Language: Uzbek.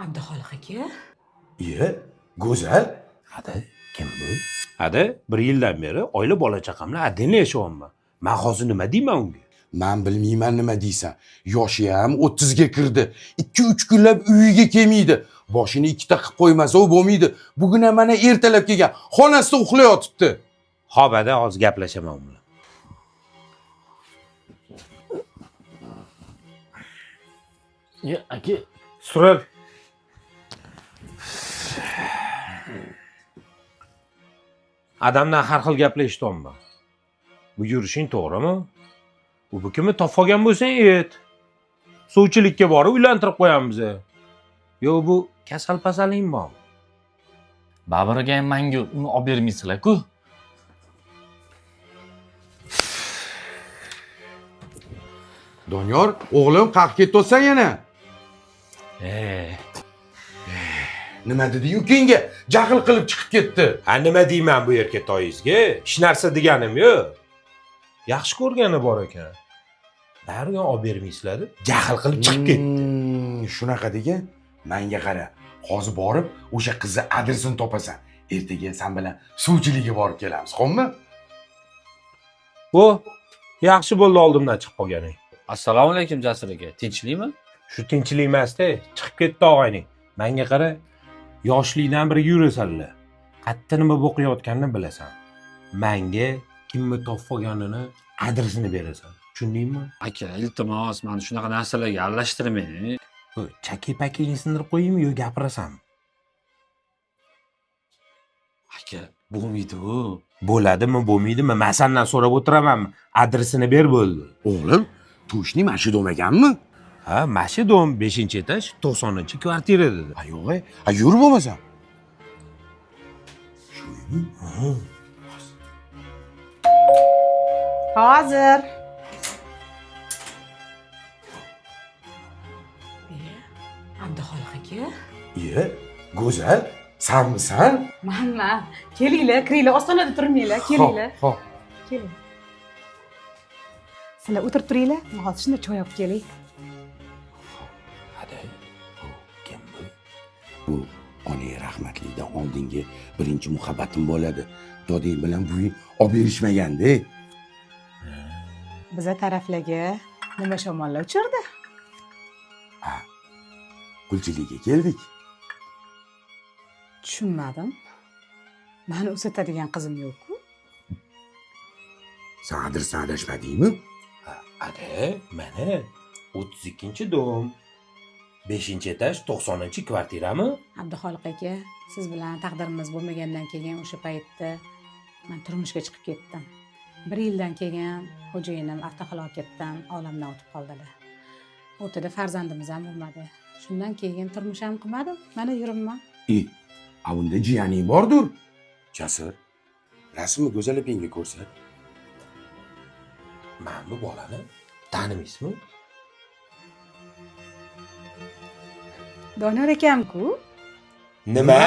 Abduxoliq aka. Iye, go'zal. Ada, kim bu? Ada, 1 yildan beri oila bola chaqamla adini yashayapman. Men hozir nima deyman unga? Men bilmayman nima deysan. Yoshi ham 30 ga kirdi. 2-3 kunlab uyiga kelmaydi. Boshini ikkita qilib qo'ymasa u bo'lmaydi. Bugun ham mana ertalab kelgan. Xonasida uxlayotibdi. Xo'p, ada, hozir gaplashaman u bilan. Ya, aka, Surib. Adamdan har xil gaplar eshityapman. Bu yurishing to'g'rimi? U kimni topib olgan bo'lsang, suvchilikka borib uylantirib qo'yamiz. Yo, bu kasal-pasaling bor. Babiraga ham menga uni olib bermaysizlar-ku. Doniyor, o'g'lim qayerga ketyapsan yana? Nima deding ukangga? Jahl qilib chiqib ketdi. Ha, nima deyman bu erkatoyingizga? Hech narsa deganim yo'q. Yaxshi ko'rgani bor ekan. Bariga olib bermaysizlar deb jahl qilib chiqib ketdi. Shunaqa degan. Menga qara. Hozir borib o'sha qizni adresini topasan. Ertaga sen bilan suvchilikka borib kelamiz, xo'pmi? Bu yaxshi bo'ldi oldimdan chiqib qolganing. Assalomu alaykum Jasur aka. Tinchlikmi? Shu tinchlik emas-da, chiqib ketdi og'ayning. Menga qara, yoshlikdan beri yurasanlar. Qayerda nima o'qiyotganini bilasan. Menga kimni topib olganini, adresini berasan. Tushundingmi? Aka, iltimos, meni shunaqa narsalarga aralashtirmang. Bu chaki-pakingni sindirib qo'yaymi yo gapirasanmi? Aka, bo'lmaydi-ku. Bo'ladimi, bo'lmaydimi? Men sendan so'rab o'tiramanmi? Adresini ber bo'ldi. O'g'lim, Toshni Mashidom ekanmi? Ha, Mashidom 5-etaj, 90-kvartira dedi. Ha, yo'q, yur bo'lmasam. Shuymi? Hozir. Abduxoliq aka. Iye, go'zal. Senmisan? Manman. Kelinglar, kiringlar, ostonada turmanglar, kelinglar. Xo'p. Keling. Sizlar o'tirib turinglar, men hozir shunda choy olib kelay. Hadi, bu kim bu? Bu onang rahmatlidan oldingi birinchi muhabbatim bo'ladi. Doding bilan buving olib berishmaganda. Biza taraflarga nima shamollar uchirdi? Ha. Qulchilikka keldik. Tushunmadim. Meni uzatadigan qizim yo'q-ku. Sen adresni adashmadingmi? Ada, mana 32-dom. 5-etaj, 90-kvartirami? Abduxoliq aka, siz bilan taqdirimiz bo'lmagandan keyin o'sha paytda men turmushga chiqib ketdim. 1 yildan keyin xo'jayinim avtohalokatdan olamdan o'tib qoldilar. O'rtada farzandimiz ham bo'lmadi. Shundan keyin turmush ham qilmadim. Mana yuribman. Unda jiyaning bordir. Jasur, rasmni go'zal opangga ko'rsat. Men bu bolani tanimaysizmi? Donor akam-ku. Nima?